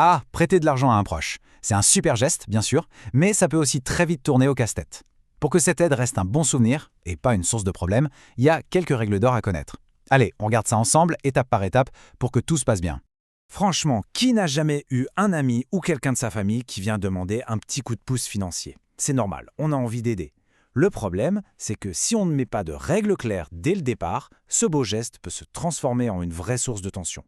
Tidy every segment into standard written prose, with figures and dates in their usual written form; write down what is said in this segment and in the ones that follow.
Ah, prêter de l'argent à un proche. C'est un super geste, bien sûr, mais ça peut aussi très vite tourner au casse-tête. Pour que cette aide reste un bon souvenir, et pas une source de problème, il y a quelques règles d'or à connaître. Allez, on regarde ça ensemble, étape par étape, pour que tout se passe bien. Franchement, qui n'a jamais eu un ami ou quelqu'un de sa famille qui vient demander un petit coup de pouce financier? C'est normal, on a envie d'aider. Le problème, c'est que si on ne met pas de règles claires dès le départ, ce beau geste peut se transformer en une vraie source de tension.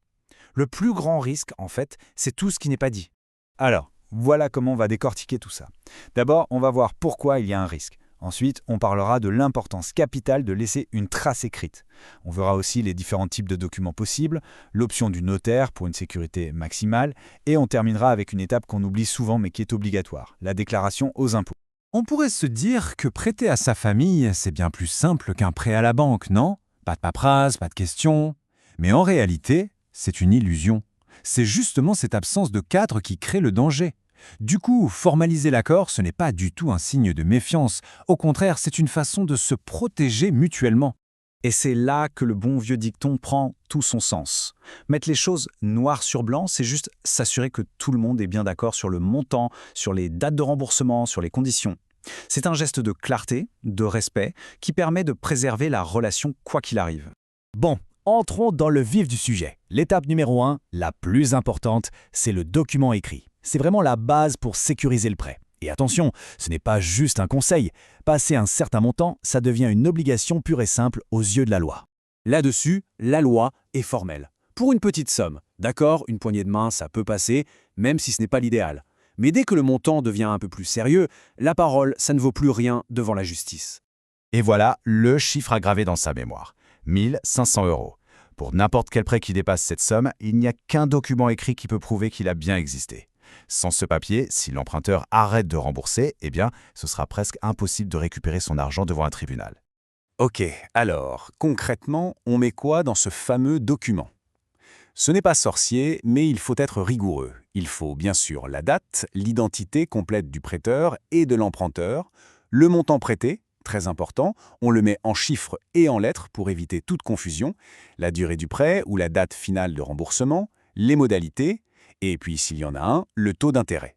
Le plus grand risque, en fait, c'est tout ce qui n'est pas dit. Alors, voilà comment on va décortiquer tout ça. D'abord, on va voir pourquoi il y a un risque. Ensuite, on parlera de l'importance capitale de laisser une trace écrite. On verra aussi les différents types de documents possibles, l'option du notaire pour une sécurité maximale, et on terminera avec une étape qu'on oublie souvent mais qui est obligatoire, la déclaration aux impôts. On pourrait se dire que prêter à sa famille, c'est bien plus simple qu'un prêt à la banque, non? Pas de paperasse, pas de questions. Mais en réalité, c'est une illusion. C'est justement cette absence de cadre qui crée le danger. Du coup, formaliser l'accord, ce n'est pas du tout un signe de méfiance. Au contraire, c'est une façon de se protéger mutuellement. Et c'est là que le bon vieux dicton prend tout son sens. Mettre les choses noir sur blanc, c'est juste s'assurer que tout le monde est bien d'accord sur le montant, sur les dates de remboursement, sur les conditions. C'est un geste de clarté, de respect, qui permet de préserver la relation quoi qu'il arrive. Bon, entrons dans le vif du sujet. L'étape numéro 1, la plus importante, c'est le document écrit. C'est vraiment la base pour sécuriser le prêt. Et attention, ce n'est pas juste un conseil. Passer un certain montant, ça devient une obligation pure et simple aux yeux de la loi. Là-dessus, la loi est formelle. Pour une petite somme, d'accord, une poignée de main, ça peut passer, même si ce n'est pas l'idéal. Mais dès que le montant devient un peu plus sérieux, la parole, ça ne vaut plus rien devant la justice. Et voilà le chiffre à graver dans sa mémoire. 1 500 €. Pour n'importe quel prêt qui dépasse cette somme, il n'y a qu'un document écrit qui peut prouver qu'il a bien existé. Sans ce papier, si l'emprunteur arrête de rembourser, eh bien, ce sera presque impossible de récupérer son argent devant un tribunal. Ok, alors, concrètement, on met quoi dans ce fameux document? Ce n'est pas sorcier, mais il faut être rigoureux. Il faut bien sûr la date, l'identité complète du prêteur et de l'emprunteur, le montant prêté, très important, on le met en chiffres et en lettres pour éviter toute confusion, la durée du prêt ou la date finale de remboursement, les modalités, et puis s'il y en a un, le taux d'intérêt.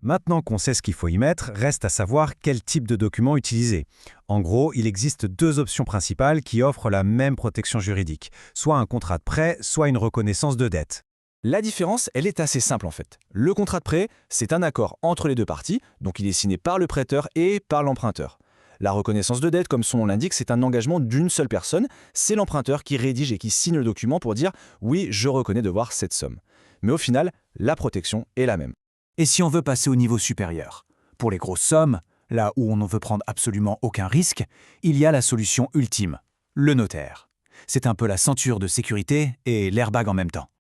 Maintenant qu'on sait ce qu'il faut y mettre, reste à savoir quel type de document utiliser. En gros, il existe deux options principales qui offrent la même protection juridique, soit un contrat de prêt, soit une reconnaissance de dette. La différence, elle est assez simple en fait. Le contrat de prêt, c'est un accord entre les deux parties, donc il est signé par le prêteur et par l'emprunteur. La reconnaissance de dette, comme son nom l'indique, c'est un engagement d'une seule personne, c'est l'emprunteur qui rédige et qui signe le document pour dire « oui, je reconnais devoir cette somme ». Mais au final, la protection est la même. Et si on veut passer au niveau supérieur? Pour les grosses sommes, là où on ne veut prendre absolument aucun risque, il y a la solution ultime, le notaire. C'est un peu la ceinture de sécurité et l'airbag en même temps.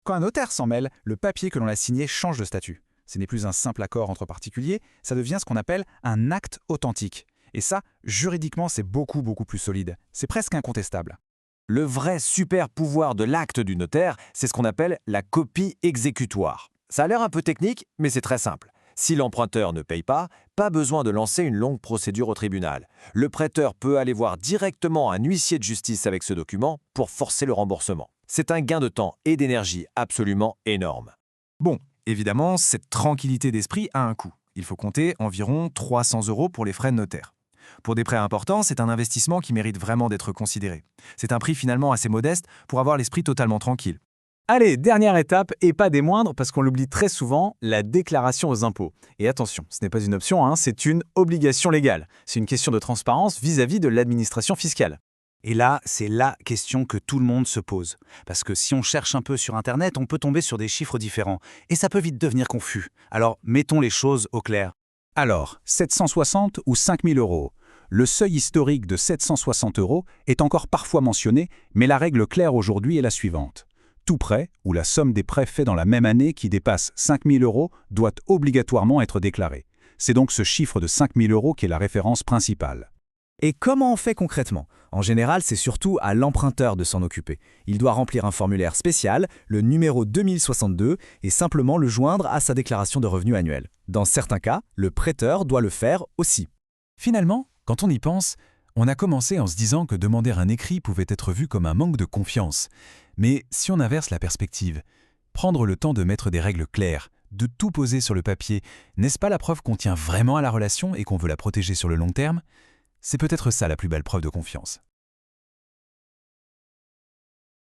Quand un notaire s'en mêle, le papier que l'on a signé change de statut. Ce n'est plus un simple accord entre particuliers, ça devient ce qu'on appelle un acte authentique. Et ça, juridiquement, c'est beaucoup plus solide. C'est presque incontestable. Le vrai super pouvoir de l'acte du notaire, c'est ce qu'on appelle la copie exécutoire. Ça a l'air un peu technique, mais c'est très simple. Si l'emprunteur ne paye pas besoin de lancer une longue procédure au tribunal. Le prêteur peut aller voir directement un huissier de justice avec ce document pour forcer le remboursement. C'est un gain de temps et d'énergie absolument énorme. Bon, évidemment, cette tranquillité d'esprit a un coût. Il faut compter environ 300 € pour les frais de notaire. Pour des prêts importants, c'est un investissement qui mérite vraiment d'être considéré. C'est un prix finalement assez modeste pour avoir l'esprit totalement tranquille. Allez, dernière étape, et pas des moindres, parce qu'on l'oublie très souvent, la déclaration aux impôts. Et attention, ce n'est pas une option, c'est une obligation légale. C'est une question de transparence vis-à-vis de l'administration fiscale. Et là, c'est la question que tout le monde se pose. Parce que si on cherche un peu sur Internet, on peut tomber sur des chiffres différents. Et ça peut vite devenir confus. Alors, mettons les choses au clair. Alors, 760 ou 5 000 €. Le seuil historique de 760 € est encore parfois mentionné, mais la règle claire aujourd'hui est la suivante. Tout prêt, ou la somme des prêts faits dans la même année qui dépasse 5 000 € doit obligatoirement être déclaré. C'est donc ce chiffre de 5 000 € qui est la référence principale. Et comment on fait concrètement? En général, c'est surtout à l'emprunteur de s'en occuper. Il doit remplir un formulaire spécial, le numéro 2062, et simplement le joindre à sa déclaration de revenus annuelle. Dans certains cas, le prêteur doit le faire aussi. Finalement, quand on y pense, on a commencé en se disant que demander un écrit pouvait être vu comme un manque de confiance. Mais si on inverse la perspective, prendre le temps de mettre des règles claires, de tout poser sur le papier, n'est-ce pas la preuve qu'on tient vraiment à la relation et qu'on veut la protéger sur le long terme? C'est peut-être ça la plus belle preuve de confiance.